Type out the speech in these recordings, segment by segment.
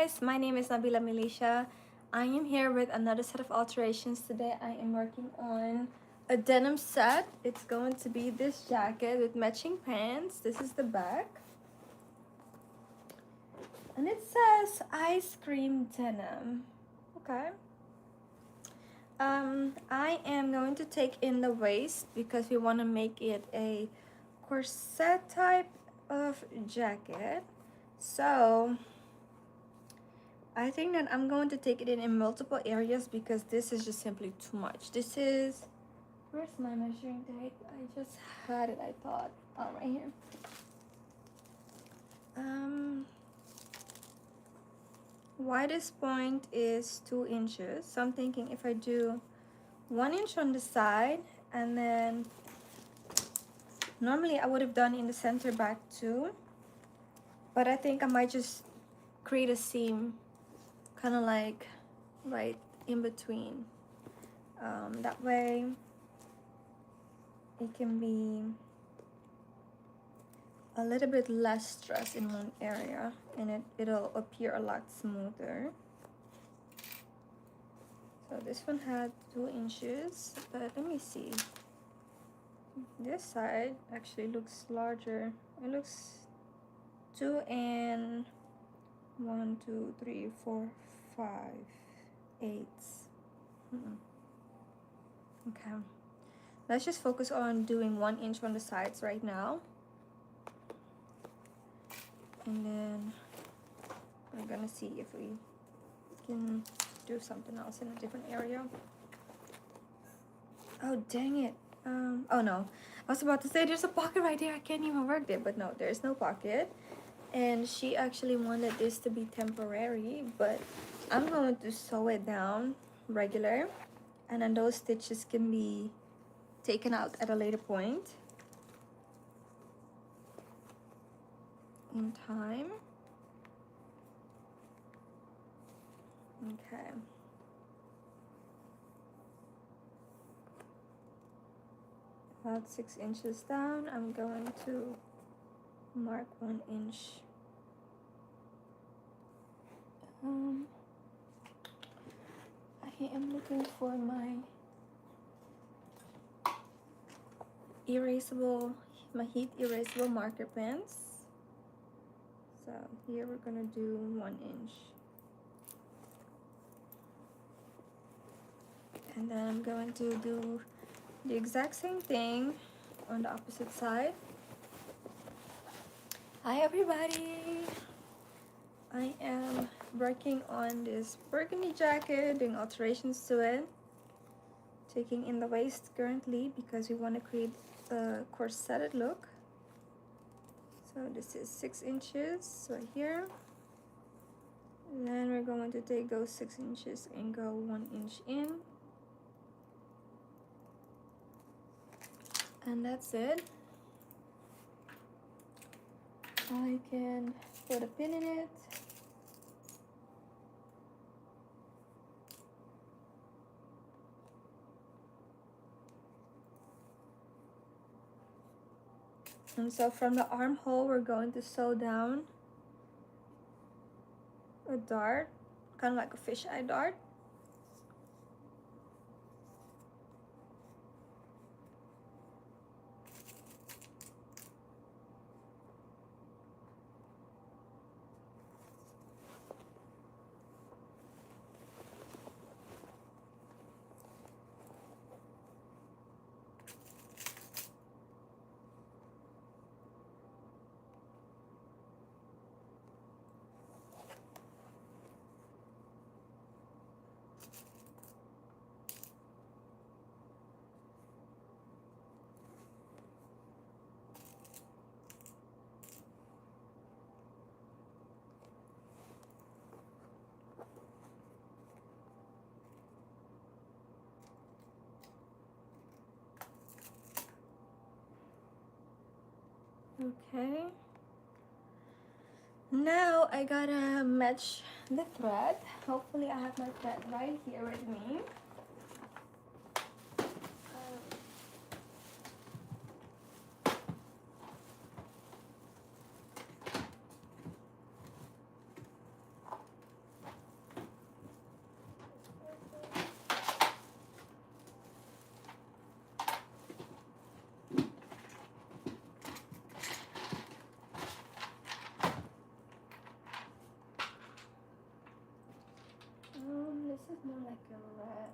guys, my name is Nabila Milicia. I am here with another set of alterations. Today I am working on a denim set. It's going to be this jacket with matching pants. This is the back. And it says ice cream denim. Okay. I am going to take in the waist because we want to make it a corset type of jacket. So I think that I'm going to take it in multiple areas because this is just simply too much. This is, where's my measuring tape? I just had it, I thought. Oh, right here. Widest point is 2 inches. So I'm thinking if I do 1 inch on the side, and then normally I would have done in the center back too, but I think I might just create a seam kind of like right in between. That way it can be a little bit less stress in one area, and it'll appear a lot smoother. So this one had 2 inches, but let me see. This side actually looks larger. It looks 2 and 1, 2, 3, 4, 5, 8. Okay, let's just focus on doing 1 inch on the sides right now, and then we're gonna see if we can do something else in a different area. Oh dang it. Oh no, I was about to say there's a pocket right there, I can't even work there, but no, there's no pocket. And she actually wanted this to be temporary, but I'm going to sew it down regular, and then those stitches can be taken out at a later point in time. Okay. About 6 inches down, I'm going to mark 1 inch. I am looking for my heat erasable marker pens. So here we're gonna do 1 inch. And then I'm going to do the exact same thing on the opposite side. Hi everybody! I am working on this burgundy jacket, doing alterations to it. Taking in the waist currently because we want to create a corseted look. So this is 6 inches right here. And then we're going to take those 6 inches and go 1 inch in. And that's it. I can put a pin in it. And so from the armhole, we're going to sew down a dart, kind of like a fisheye dart. Okay. Now I gotta match the thread. Hopefully I have my thread right here with me. this is more like a red.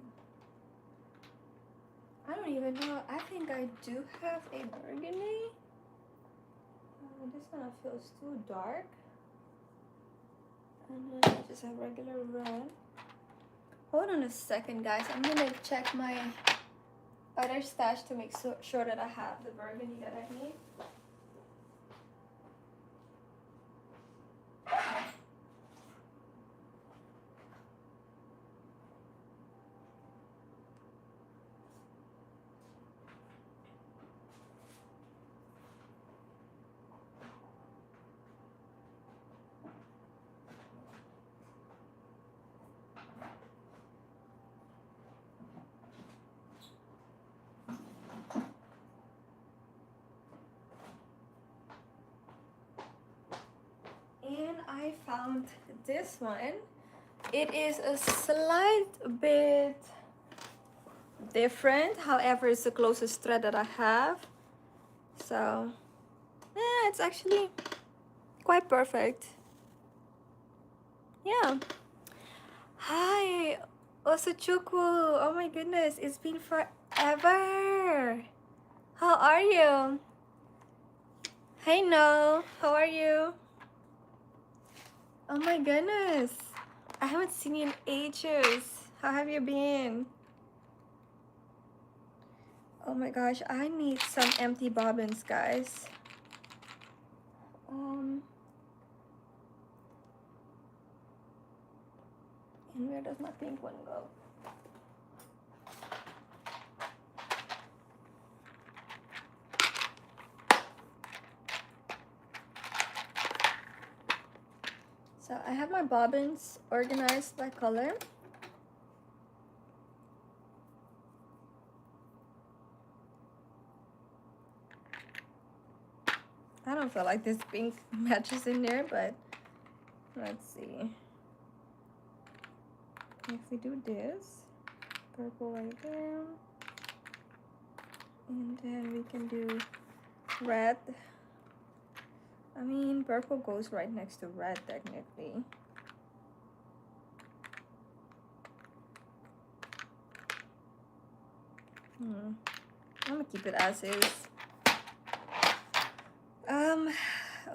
I don't even know. I think I do have a burgundy. This one feels too dark. And then I just have regular red. Hold on a second, guys. I'm gonna check my other stash to make sure that I have the burgundy that I need. And I found this one. It is a slight bit different, however it's the closest thread that I have, so yeah, it's actually quite perfect. Yeah. Hi Osachuku. Oh my goodness, it's been forever. How are you? Hey No, how are you? Oh my goodness, I haven't seen you in ages. How have you been? Oh my gosh, I need some empty bobbins, guys. And where does my pink one go? So I have my bobbins organized by color. I don't feel like this pink matches in there, but let's see. If we do this, purple right there, and then we can do red. I mean, purple goes right next to red technically. I'm gonna keep it as is.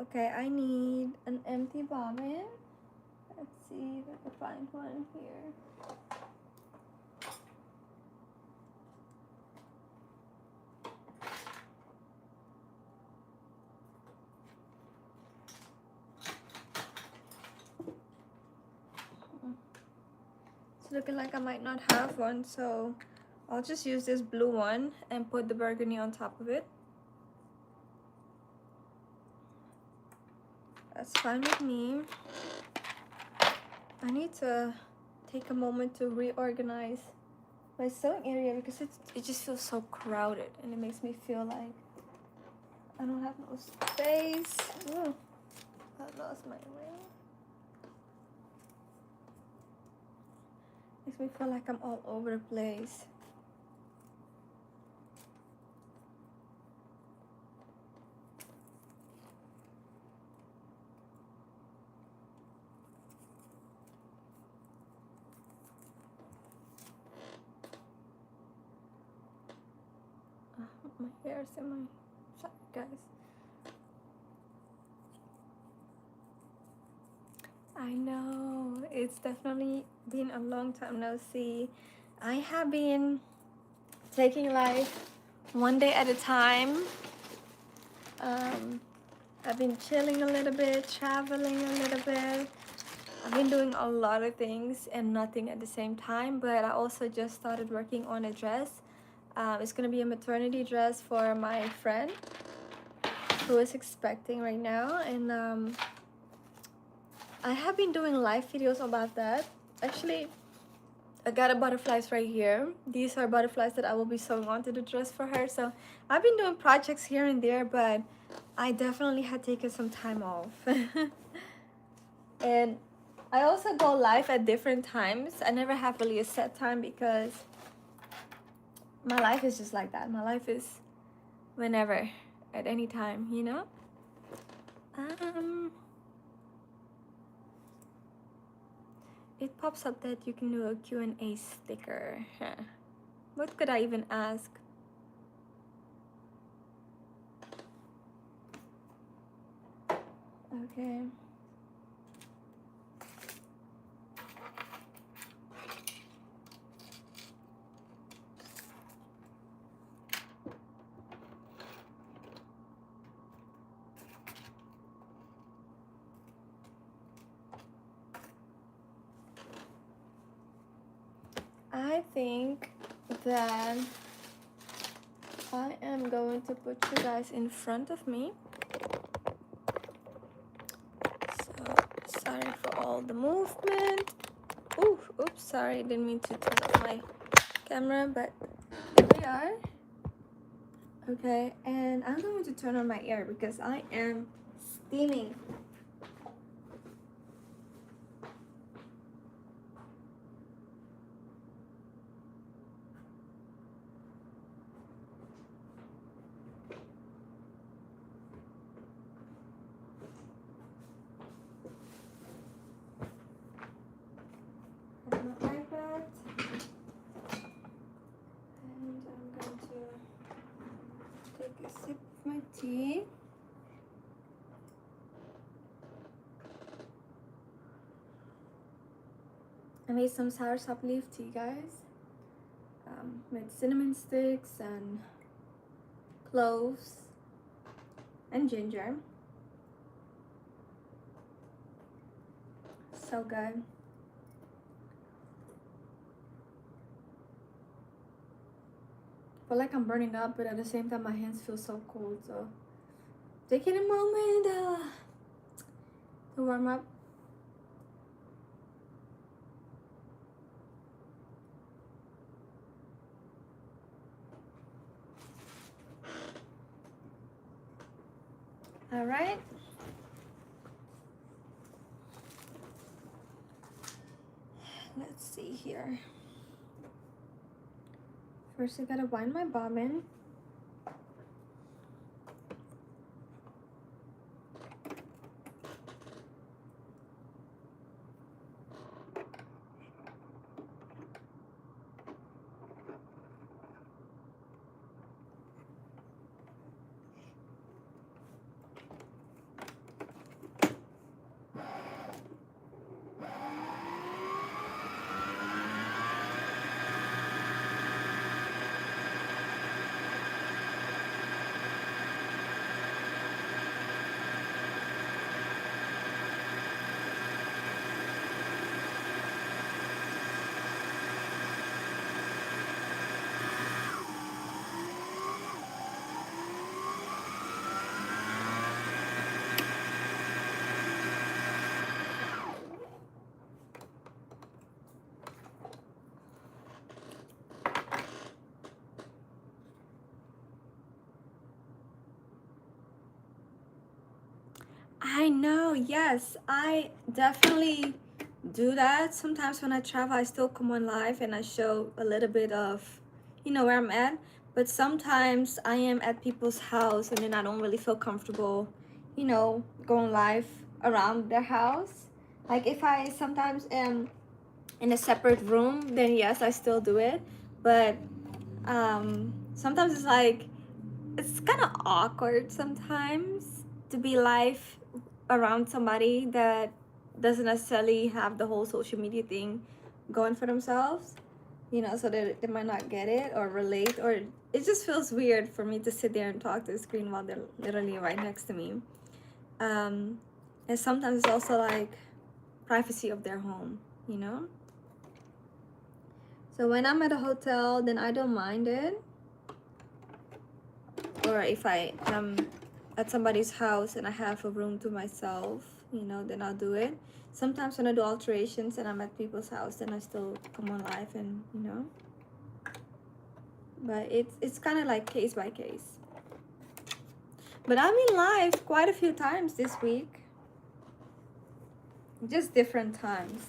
Okay, I need an empty bobbin. Let's see if I can find one here. It's looking like I might not have one, so I'll just use this blue one and put the burgundy on top of it. That's fine with me. I need to take a moment to reorganize my sewing area because it just feels so crowded, and it makes me feel like I don't have no space. Ooh, I lost my ring. Makes me feel like I'm all over the place. My hair's in my sorry guys. I know, it's definitely been a long time no see. I have been taking life one day at a time. I've been chilling a little bit, traveling a little bit. I've been doing a lot of things and nothing at the same time, but I also just started working on a dress. It's gonna be a maternity dress for my friend who is expecting right now, and I have been doing live videos about that. Actually, I got a butterflies right here. These are butterflies that I will be sewing onto the dress for her. So I've been doing projects here and there, but I definitely had taken some time off. And I also go live at different times. I never have really a set time because my life is just like that. My life is whenever, at any time, you know? it pops up that you can do a Q&A sticker. What could I even ask? Okay. I think that I am going to put you guys in front of me. So sorry for all the movement. Ooh, oops, sorry, didn't mean to turn off my camera, but here we are. Okay, and I'm going to turn on my air because I am steaming. My iPad, and I'm going to take a sip of my tea. I made some soursop leaf tea, guys, with cinnamon sticks and cloves and ginger. So good. I feel like I'm burning up, but at the same time my hands feel so cold, so taking a moment to warm up. All right. Let's see here. First I gotta wind my bobbin. I know, yes, I definitely do that. Sometimes when I travel, I still come on live and I show a little bit of, where I'm at. But sometimes I am at people's house and then I don't really feel comfortable, going live around their house. Like if I sometimes am in a separate room, then yes, I still do it. But sometimes it's kind of awkward sometimes to be live around somebody that doesn't necessarily have the whole social media thing going for themselves, so that they might not get it or relate, or it just feels weird for me to sit there and talk to the screen while they're literally right next to me. And sometimes it's also like privacy of their home, so when I'm at a hotel, then I don't mind it. Or if I am at somebody's house and I have a room to myself, then I'll do it. Sometimes when I do alterations and I'm at people's house, then I still come on live and, but it's kind of like case by case. But I'm in live quite a few times this week. Just different times,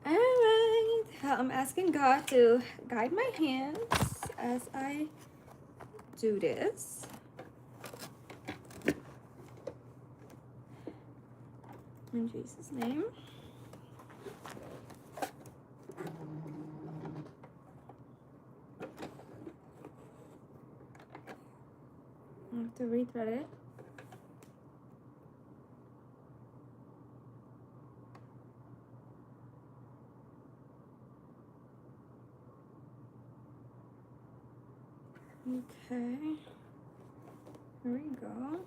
Alright, I'm asking God to guide my hands as I do this. In Jesus' name. I have to rethread it. Okay, here we go.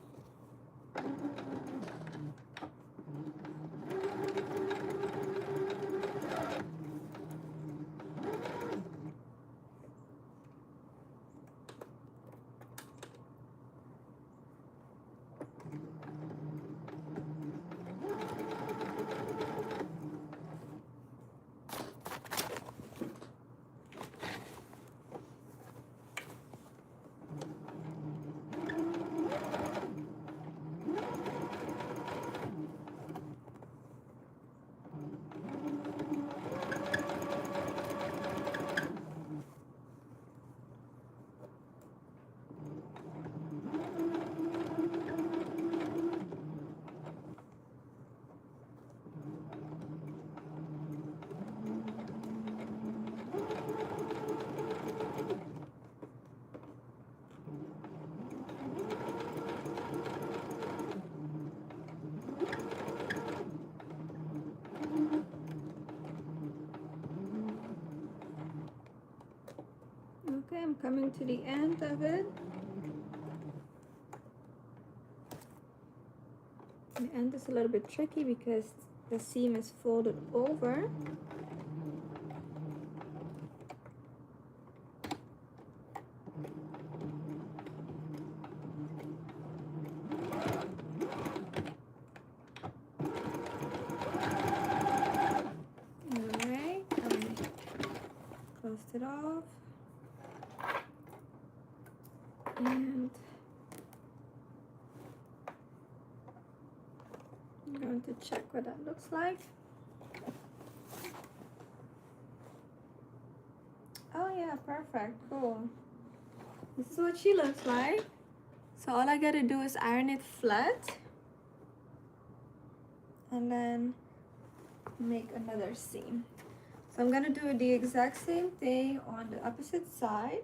Okay, I'm coming to the end of it. The end is a little bit tricky because the seam is folded over. Alright, closed it off. And I'm going to check what that looks like. Oh yeah, perfect, cool. This is what she looks like. So all I gotta do is iron it flat and then make another seam. So I'm gonna do the exact same thing on the opposite side.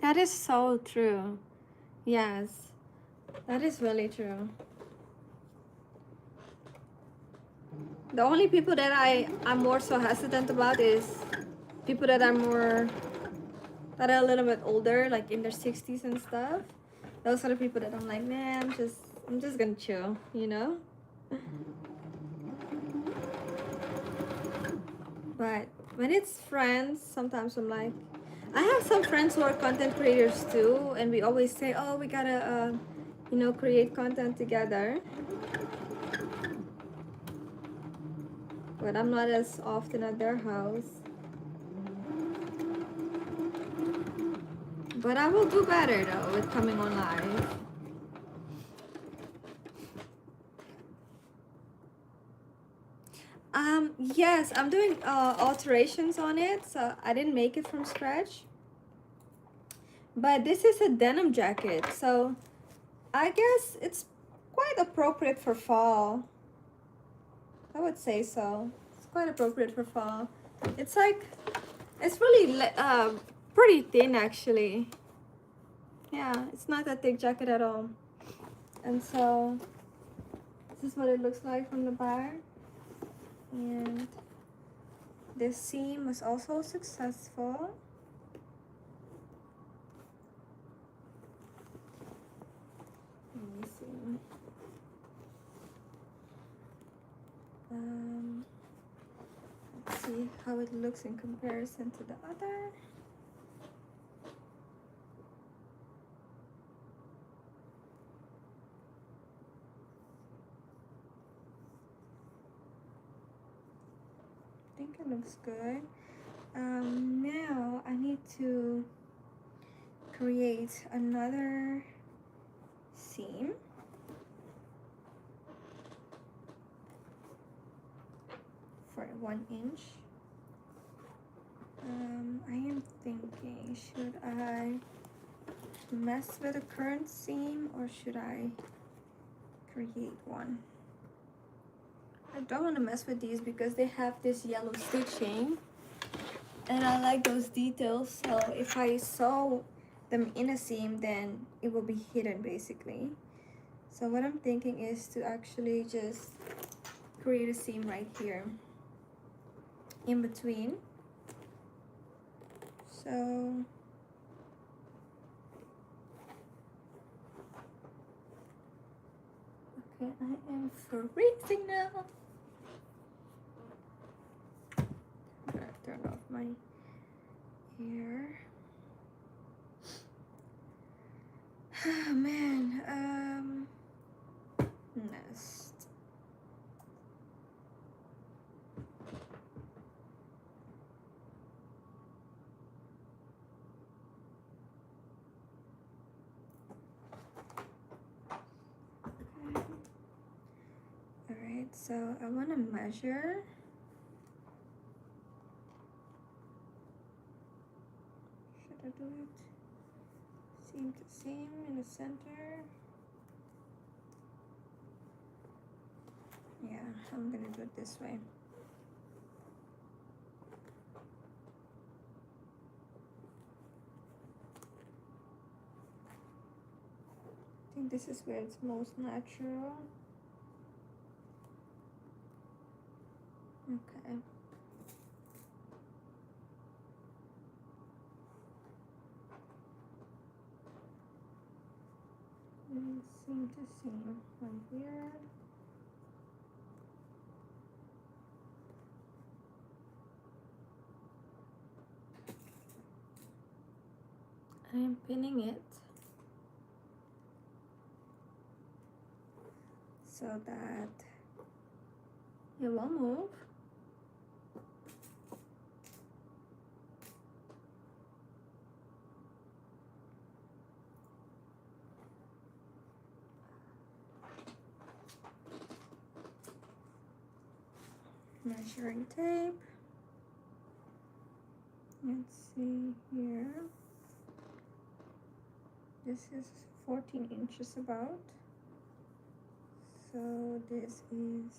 That is so true. Yes, that is really true. The only people that I'm more so hesitant about is people that are a little bit older, like in their 60s and stuff. Those are the people that I'm like, man, I'm just gonna chill, you know? But when it's friends, sometimes I'm like, I have some friends who are content creators too, and we always say, oh, we gotta, you know, create content together. But I'm not as often at their house. But I will do better though with coming on live. Yes, I'm doing alterations on it, so I didn't make it from scratch. But this is a denim jacket, so I guess it's quite appropriate for fall. I would say so. It's quite appropriate for fall. It's like, it's really pretty thin actually. Yeah, it's not a thick jacket at all. And so This is what it looks like from the back. And this seam was also successful. Let me see. Let's see how it looks in comparison to the other. I think it looks good. Now I need to create another seam. For 1 inch. I am thinking, should I mess with the current seam or should I create one? I don't want to mess with these because they have this yellow stitching and I like those details, so if I sew them in a seam then it will be hidden basically. So what I'm thinking is to actually just create a seam right here in between. So okay, I am freezing now. I'm gonna turn off my air. Oh man, nest. Alright, so I want to measure. Should I do it seam to seam in the center? Yeah, I'm gonna do it this way. I think this is where it's most natural. Okay. And seam to seam right here. I am pinning it so that it won't move. Measuring tape. Let's see here. This is 14 inches about. So this is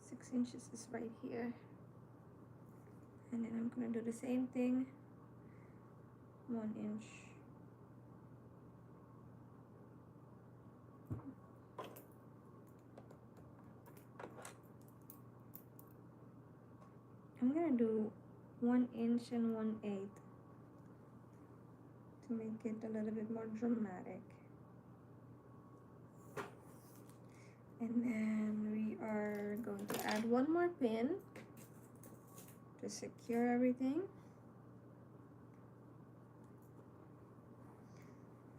6 inches is right here. And then I'm gonna do the same thing. 1 inch. I'm gonna do 1 inch and 1/8 to make it a little bit more dramatic. And then we are going to add one more pin to secure everything.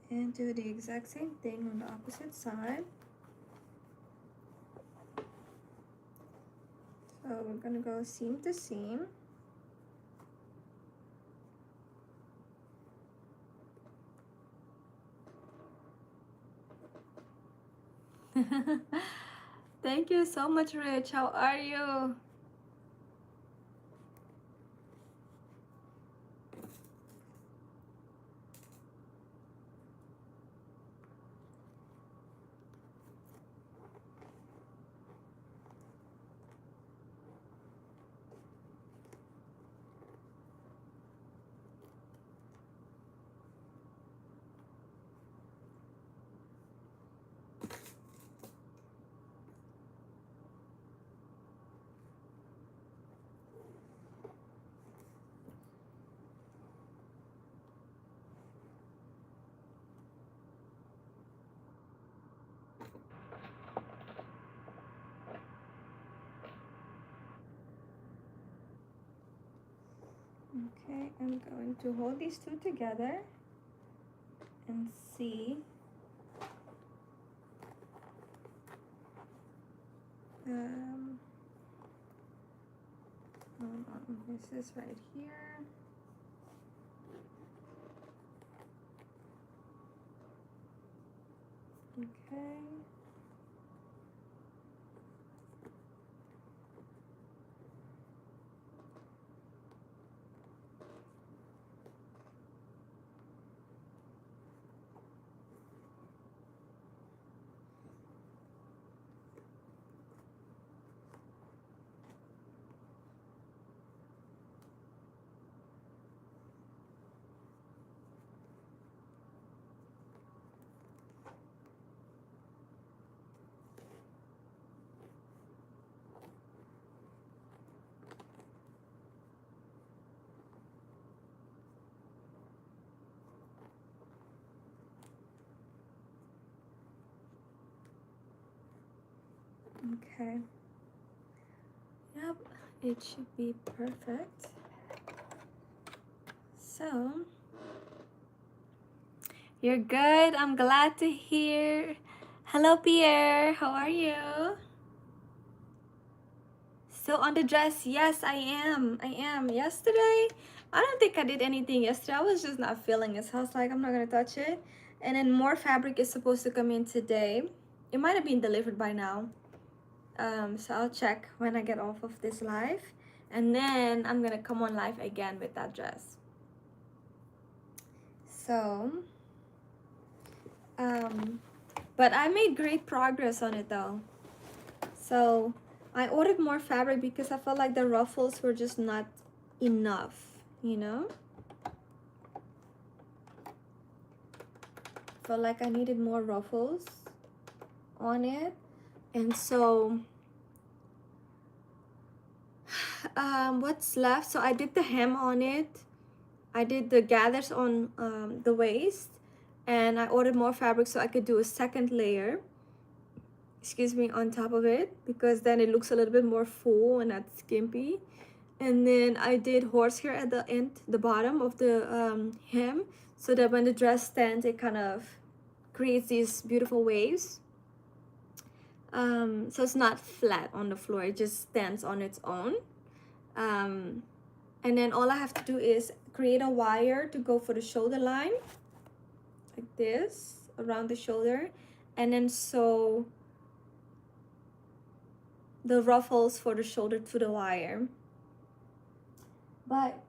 And do the exact same thing on the opposite side. So we're gonna go seam to seam. Thank you so much, Rich. How are you? Okay, I'm going to hold these two together and see. Hold on, this is right here. Okay. Okay. Yep, it should be perfect. So, you're good. I'm glad to hear. Hello, Pierre. How are you? Still on the dress? Yes, I am. I am. Yesterday, I don't think I did anything yesterday. I was just not feeling it. So I was like, I'm not going to touch it. And then more fabric is supposed to come in today. It might have been delivered by now. So I'll check when I get off of this live. And then I'm going to come on live again with that dress. So, but I made great progress on it though. So I ordered more fabric because I felt like the ruffles were just not enough, you know? Felt like I needed more ruffles on it. And so what's left? So I did the hem on it. I did the gathers on the waist, and I ordered more fabric so I could do a second layer, excuse me, on top of it, because then it looks a little bit more full and not skimpy. And then I did horsehair at the end, the bottom of the hem, so that when the dress stands, it kind of creates these beautiful waves. So it's not flat on the floor, it just stands on its own. And then all I have to do is create a wire to go for the shoulder line, like this, around the shoulder, and then sew the ruffles for the shoulder to the wire. But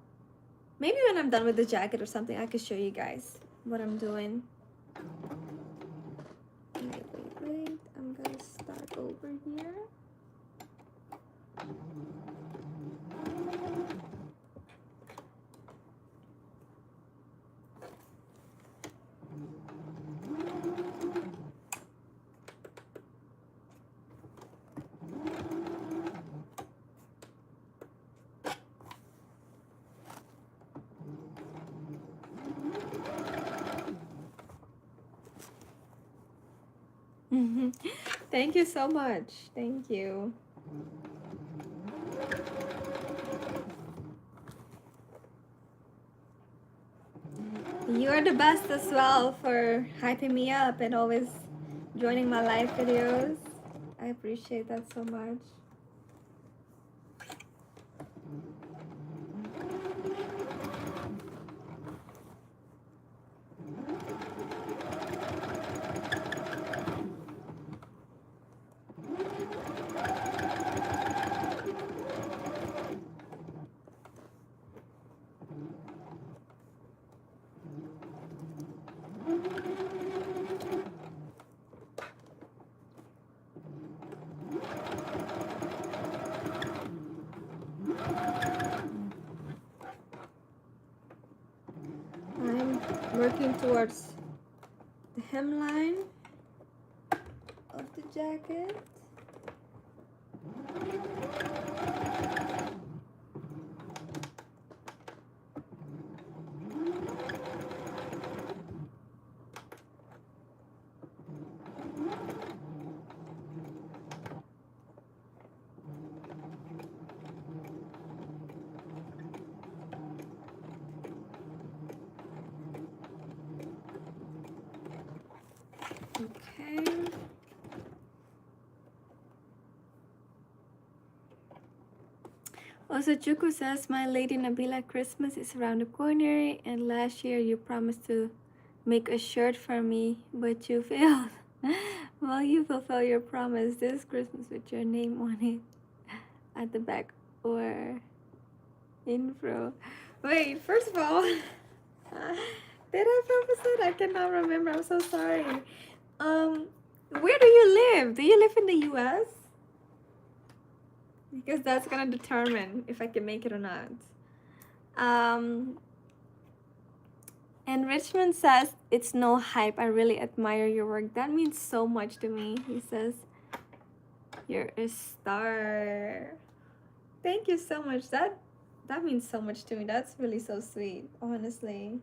maybe when I'm done with the jacket or something, I can show you guys what I'm doing. Wait. I'm gonna start over here. Thank you so much. Thank you. You're the best as well for hyping me up and always joining my live videos. I appreciate that so much. Working towards the hemline of the jacket. Also, Chuku says, my lady Nabila, Christmas is around the corner, and last year you promised to make a shirt for me, but you failed. Will you fulfill your promise this Christmas with your name on it at the back or info? Wait, first of all, did I promise it? I cannot remember. I'm so sorry. Where do you live? Do you live in the US? Because that's gonna determine if I can make it or not. And Richmond says, it's no hype. I really admire your work. That means so much to me. He says, you're a star. Thank you so much. That means so much to me. That's really so sweet, honestly.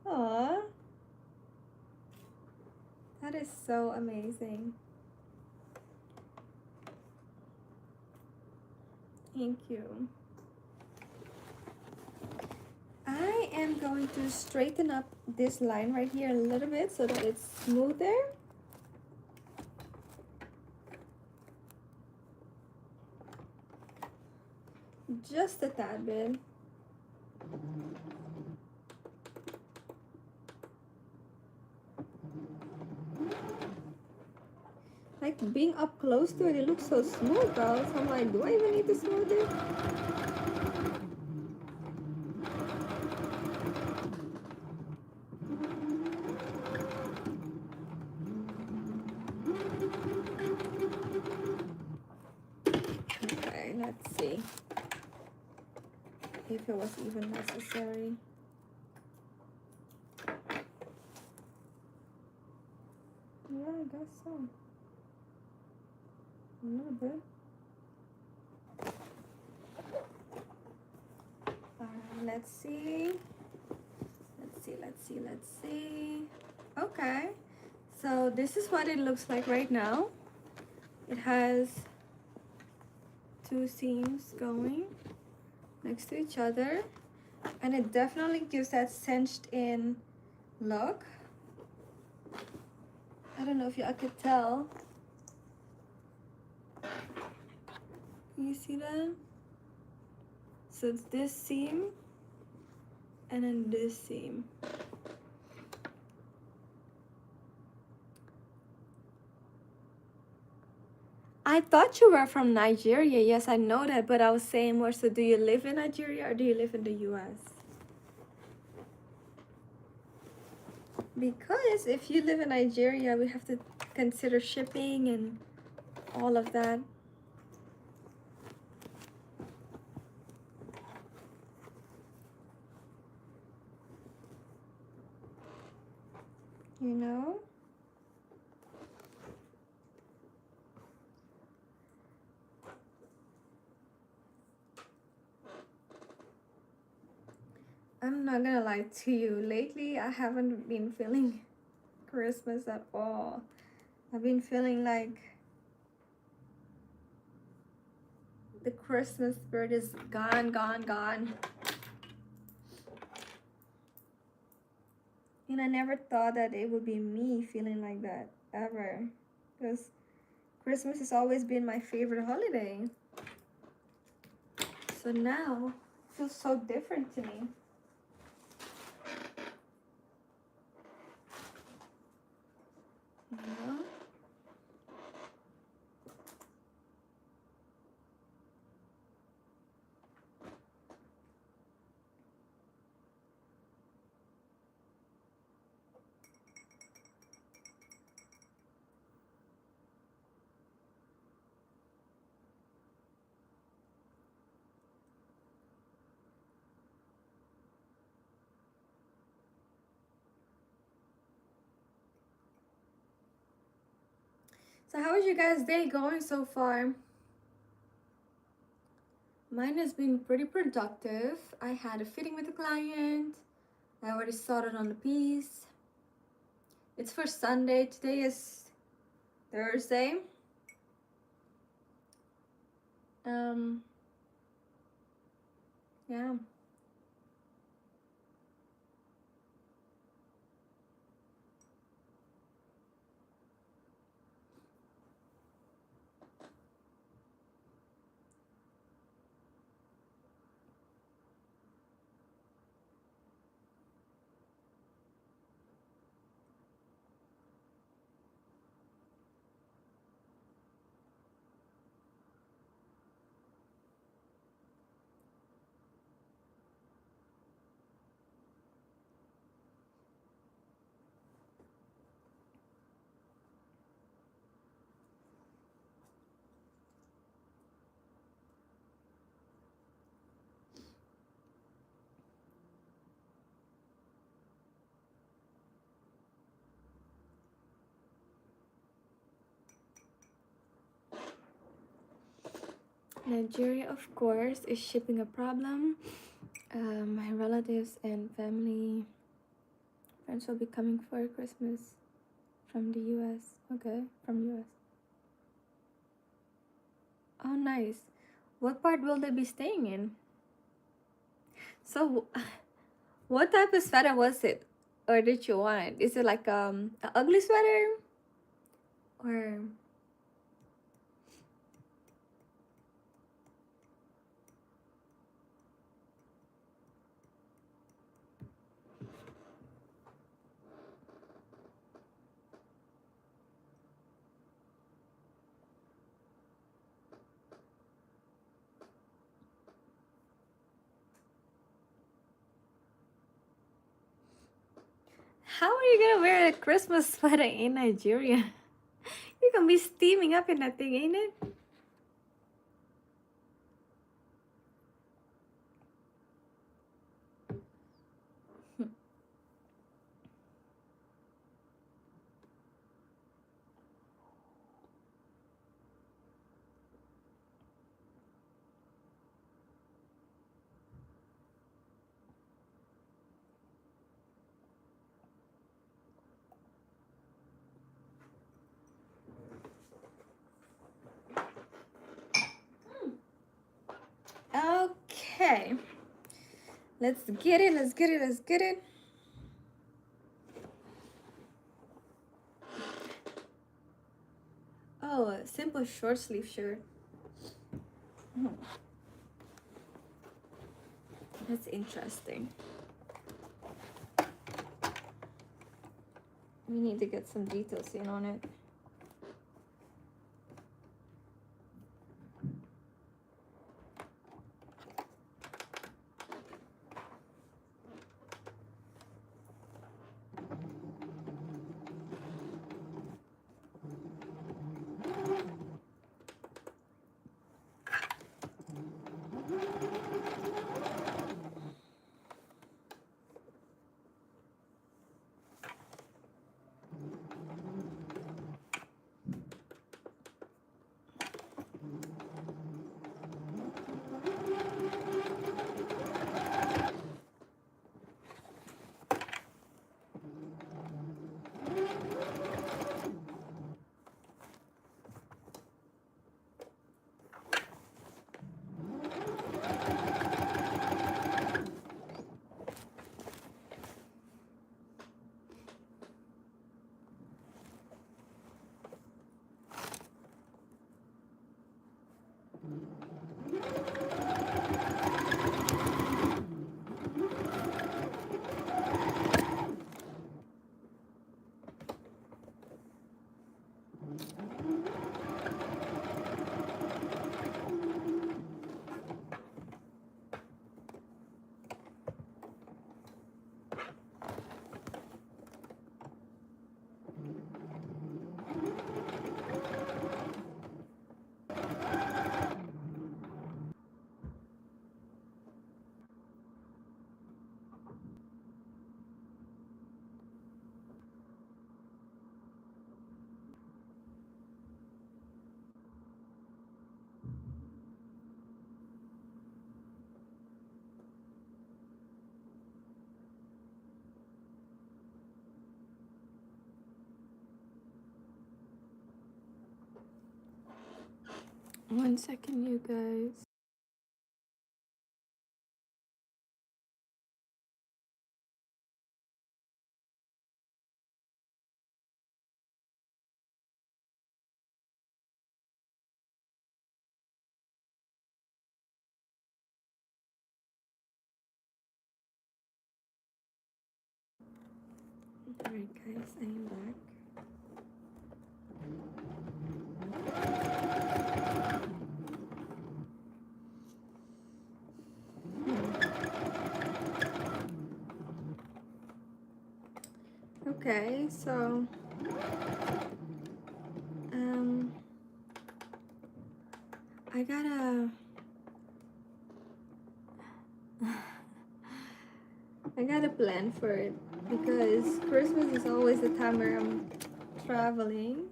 Aww. That is so amazing. Thank you. I am going to straighten up this line right here a little bit so that it's smoother. Just a tad bit. Like being up close to it, it looks so smooth though. So I'm like, do I even need to smooth it? Okay, let's see if it was even necessary. Yeah, I guess so. A little bit. Let's see. Let's see. Okay. So this is what it looks like right now. It has two seams going next to each other. And it definitely gives that cinched in look. I don't know if I could tell. You see that? So it's this seam and then this seam. I thought you were from Nigeria. Yes, I know that, but I was saying more so, do you live in Nigeria or do you live in the US? Because if you live in Nigeria, we have to consider shipping and all of that. You know? I'm not gonna lie to you. Lately, I haven't been feeling Christmas at all. I've been feeling like the Christmas spirit is gone, gone, gone. And I never thought that it would be me feeling like that, ever. Because Christmas has always been my favorite holiday. So now, it feels so different to me. You know? So how is your guys' day going so far? Mine has been pretty productive. I had a fitting with a client. I already started on the piece. It's for Sunday. Today is Thursday. Yeah. Nigeria, of course, is shipping a problem. My relatives and family friends will be coming for Christmas from the US. Okay, from US. Oh, nice. What part will they be staying in? So, what type of sweater was it, or did you want? Is it like an ugly sweater, or? How are you gonna wear a Christmas sweater in Nigeria? You're gonna be steaming up in that thing, ain't it? Okay. Let's get it, let's get it, let's get it. Oh, a simple short sleeve shirt. That's interesting. We need to get some details in on it. One second, you guys. Alright, guys, I am back. Okay, so I gotta I gotta plan for it because Christmas is always the time where I'm traveling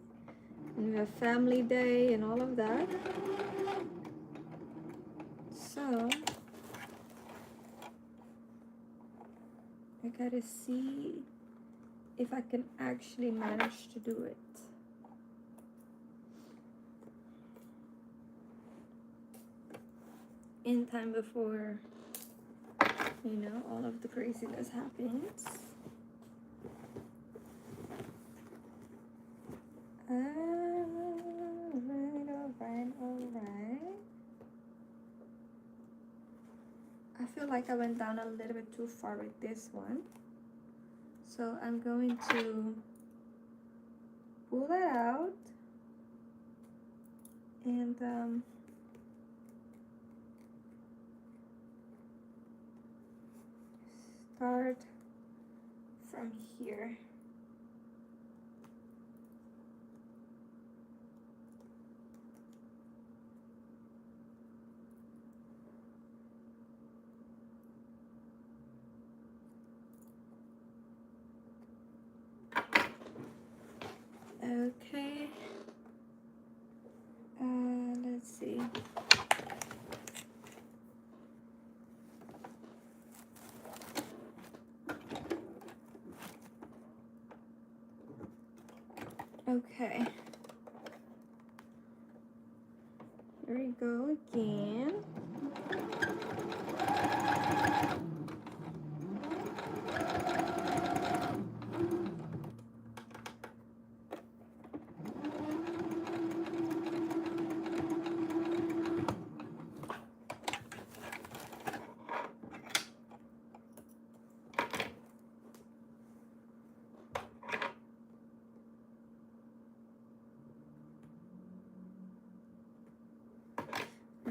and we have family day and all of that. So I gotta see if I can actually manage to do it. In time before, you know, all of the craziness happens. Alright. I feel like I went down a little bit too far with this one. So I'm going to pull that out and start from here. Okay. Let's see. Okay. Here we go again.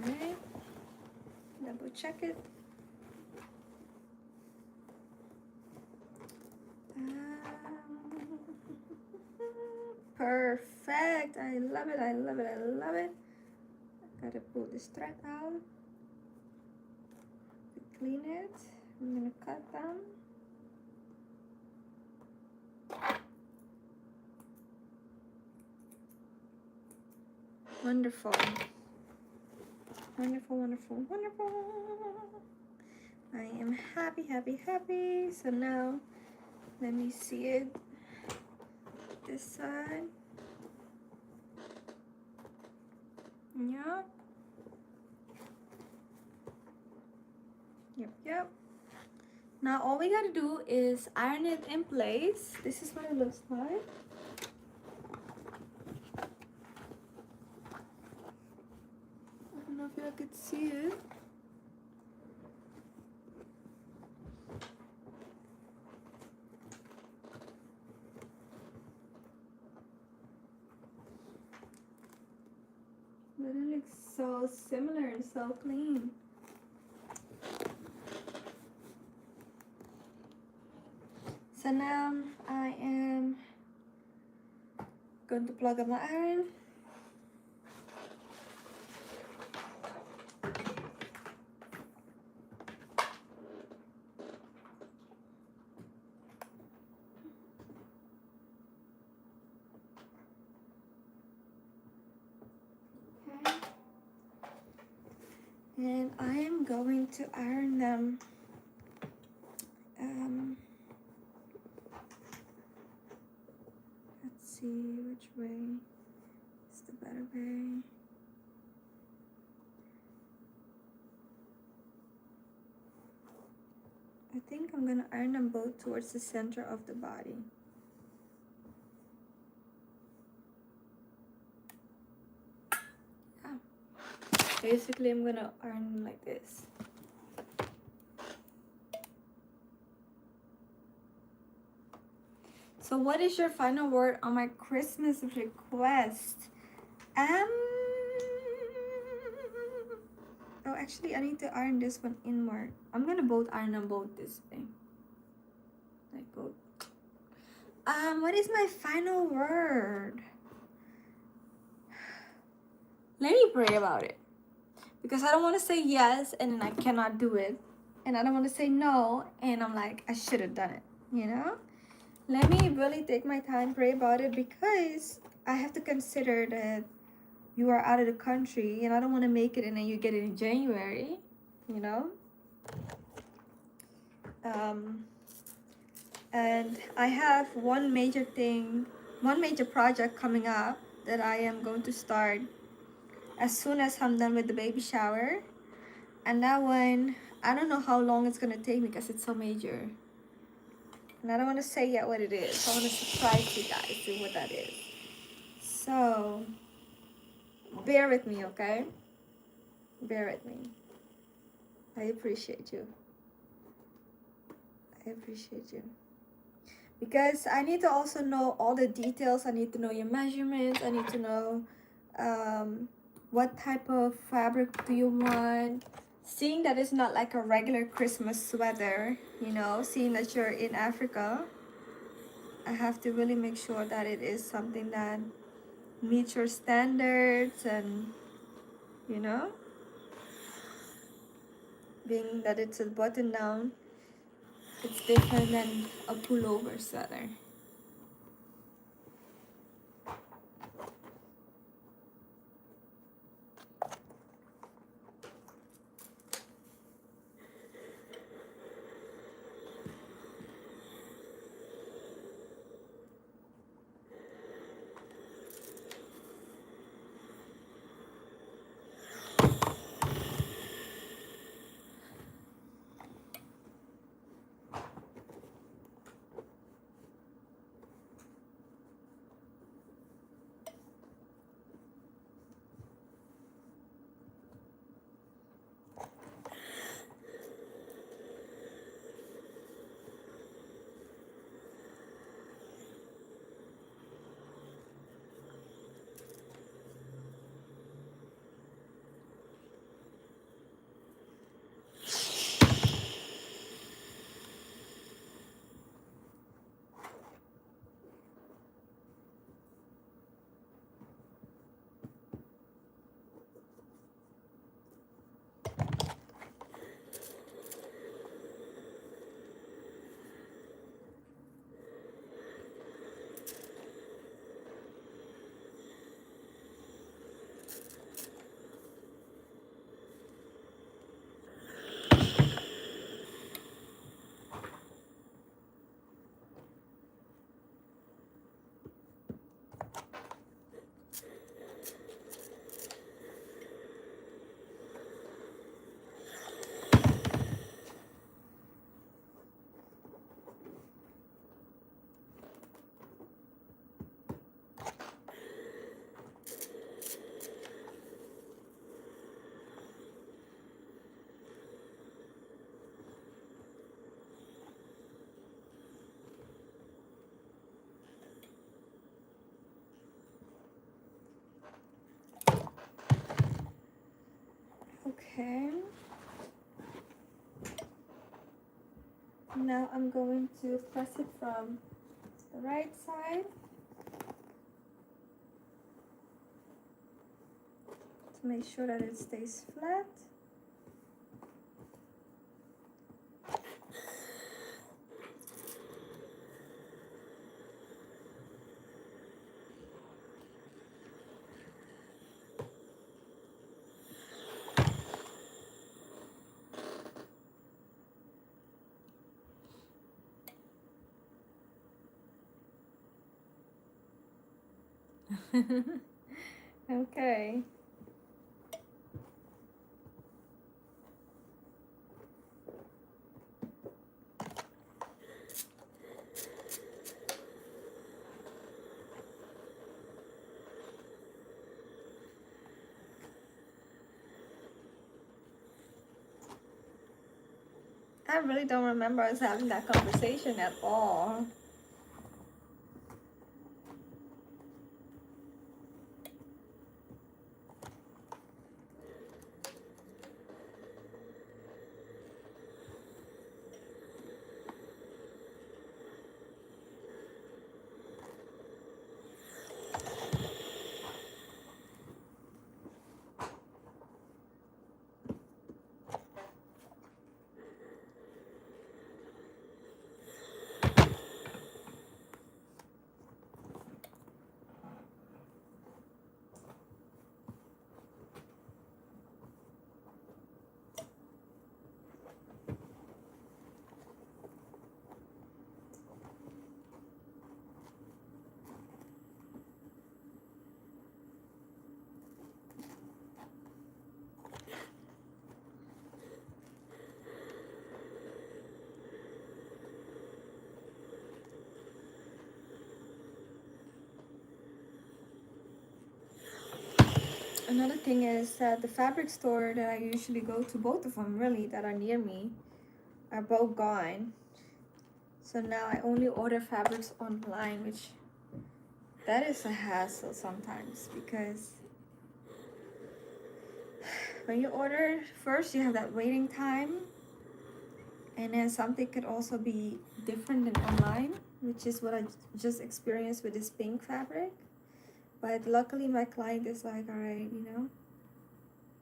Alright, double check it. Perfect. I love it. I love it. I love it. I gotta pull this thread out. Clean it. I'm gonna cut them. Wonderful. Wonderful, wonderful, wonderful. I am happy, happy, happy. So now, let me see it. This side. Yep. Yep, yep. Now all we gotta do is iron it in place. This is what it looks like. I don't know if y'all could see it. But it looks so similar and so clean. So now I am going to plug up my iron. Okay. And I am going to iron them. Let's see which way is the better way. I think I'm gonna iron them both towards the center of the body. Yeah. Basically, I'm gonna iron them like this. So what is your final word on my Christmas request? Oh, actually, I need to iron this one inward. I'm gonna both iron them both this way. Like both. What is my final word? Let me pray about it. Because I don't want to say yes and then I cannot do it. And I don't want to say no and I'm like, I should have done it, you know? Let me really take my time, pray about it, because I have to consider that you are out of the country and I don't want to make it and then you get it in January. you know. And I have one major project coming up that I am going to start as soon as I'm done with the baby shower. And that one, I don't know how long it's gonna take me because it's so major. And I don't want to say yet what it is. I want to surprise you guys with what that is. So, bear with me, okay? Bear with me. I appreciate you. I appreciate you. Because I need to also know all the details. I need to know your measurements. I need to know what type of fabric do you want. Seeing that it's not like a regular Christmas sweater, you know, seeing that you're in Africa, I have to really make sure that it is something that meets your standards, and, you know, being that it's a button down, it's different than a pullover sweater. Okay. Now I'm going to press it from the right side to make sure that it stays flat. Okay. I really don't remember us having that conversation at all. Another thing is that the fabric store that I usually go to, both of them really that are near me, are both gone. So now I only order fabrics online, which that is a hassle sometimes, because when you order first you have that waiting time, and then something could also be different than online, which is what I just experienced with this pink fabric. But luckily my client is like, all right, you know,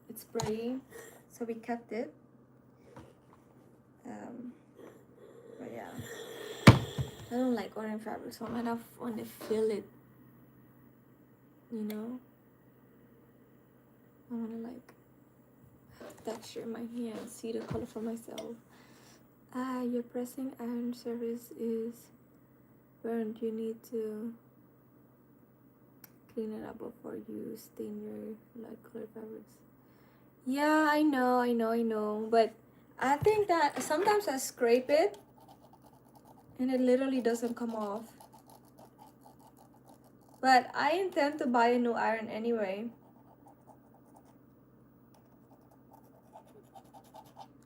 it's pretty, so we kept it. But yeah, I don't like ordering fabrics online. I want to feel it, you know. I want to like texture in my hand, see the color for myself. Your pressing iron surface is burned. You need to clean it up before you stain your light colored fabrics. Yeah, I know. But I think that sometimes I scrape it and it literally doesn't come off. But I intend to buy a new iron anyway.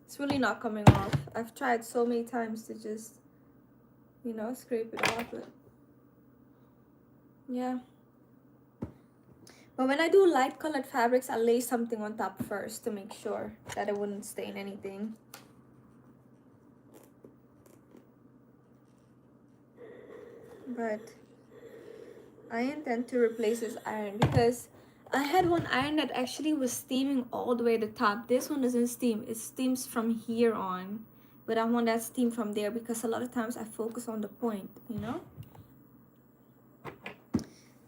It's really not coming off. I've tried so many times to just, you know, scrape it off, but yeah. But when I do light colored fabrics, I lay something on top first to make sure that it wouldn't stain anything. But I intend to replace this iron because I had one iron that actually was steaming all the way to the top. This one doesn't steam. It steams from here on. But I want that steam from there because a lot of times I focus on the point, you know?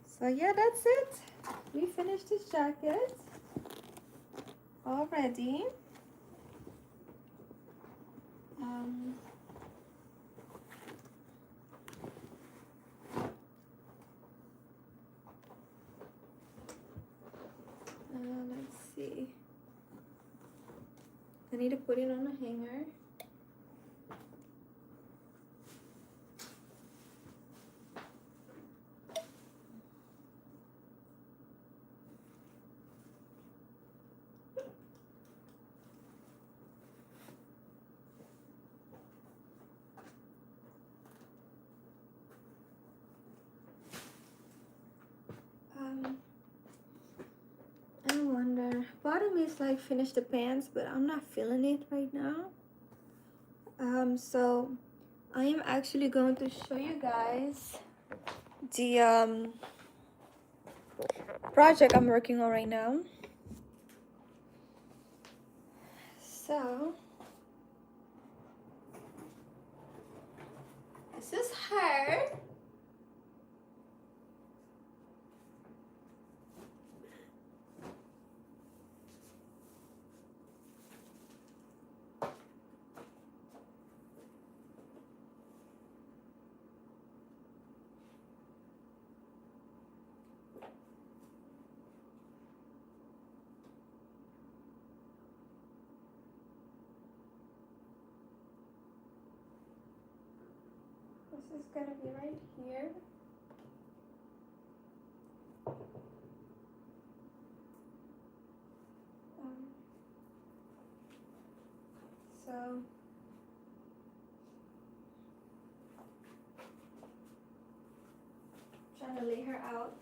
So yeah, that's it. We finished this jacket already. Let's see. I need to put it on a hanger. I wonder. Part of me is like finish the pants, but I'm not feeling it right now. So I am actually going to show you guys the project I'm working on right now. So this is her. This is gonna be right here. So trying to lay her out,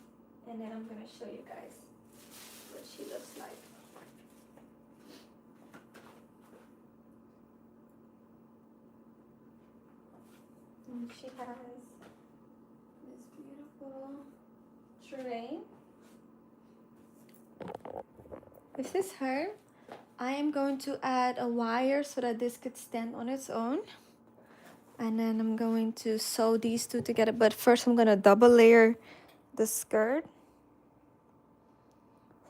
and then I'm gonna show you guys what she looks like. And she has this beautiful tray. This is her. I am going to add a wire so that this could stand on its own. And then I'm going to sew these two together. But first I'm going to double layer the skirt.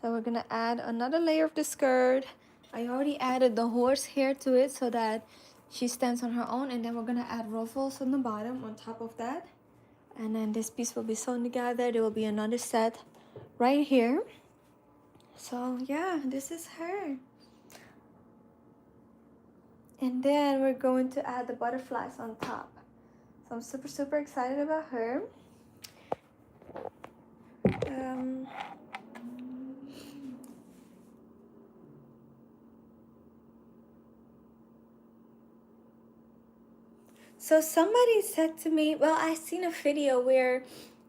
So we're going to add another layer of the skirt. I already added the horse hair to it so that she stands on her own. And then we're going to add ruffles on the bottom on top of that. And then this piece will be sewn together. There will be another set right here. So yeah, this is her. And then we're going to add the butterflies on top. So I'm super excited about her. So somebody said to me, well, I seen a video where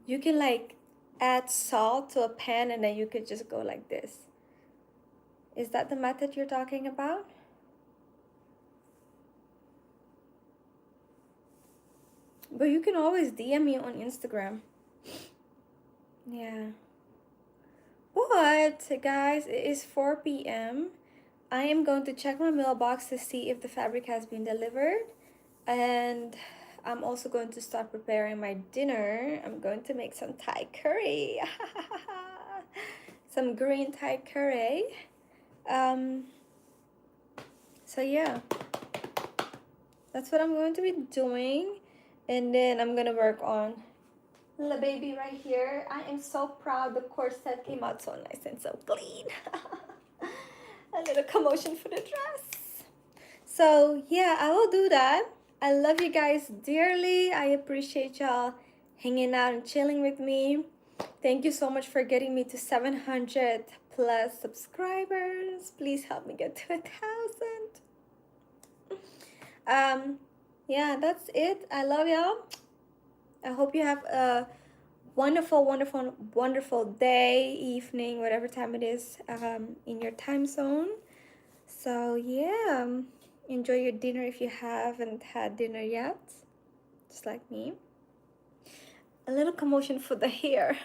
you can like add salt to a pan and then you could just go like this. Is that the method you're talking about? But you can always DM me on Instagram. Yeah. But guys, it is 4 p.m. I am going to check my mailbox to see if the fabric has been delivered. And I'm also going to start preparing my dinner. I'm going to make some Thai curry. Some green Thai curry. So yeah, that's what I'm going to be doing. And then I'm gonna work on the baby right here. I am so proud. The corset came out so nice and so clean. A little commotion for the dress. So yeah, I will do that. I love you guys dearly. I appreciate y'all hanging out and chilling with me. Thank you so much for getting me to 700 plus subscribers. Please help me get to 1,000. Yeah, that's it. I love y'all. I hope you have a wonderful, wonderful, wonderful day, evening, whatever time it is in your time zone. So yeah, enjoy your dinner if you haven't had dinner yet, just like me. A little commotion for the hair.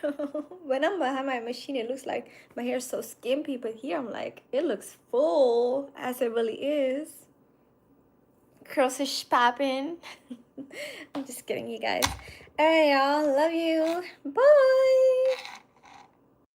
When I'm behind my machine, it looks like my hair is so skimpy, but here I'm like, it looks full, as it really is. Curls is popping. I'm just kidding, you guys. All right, y'all. Love you. Bye.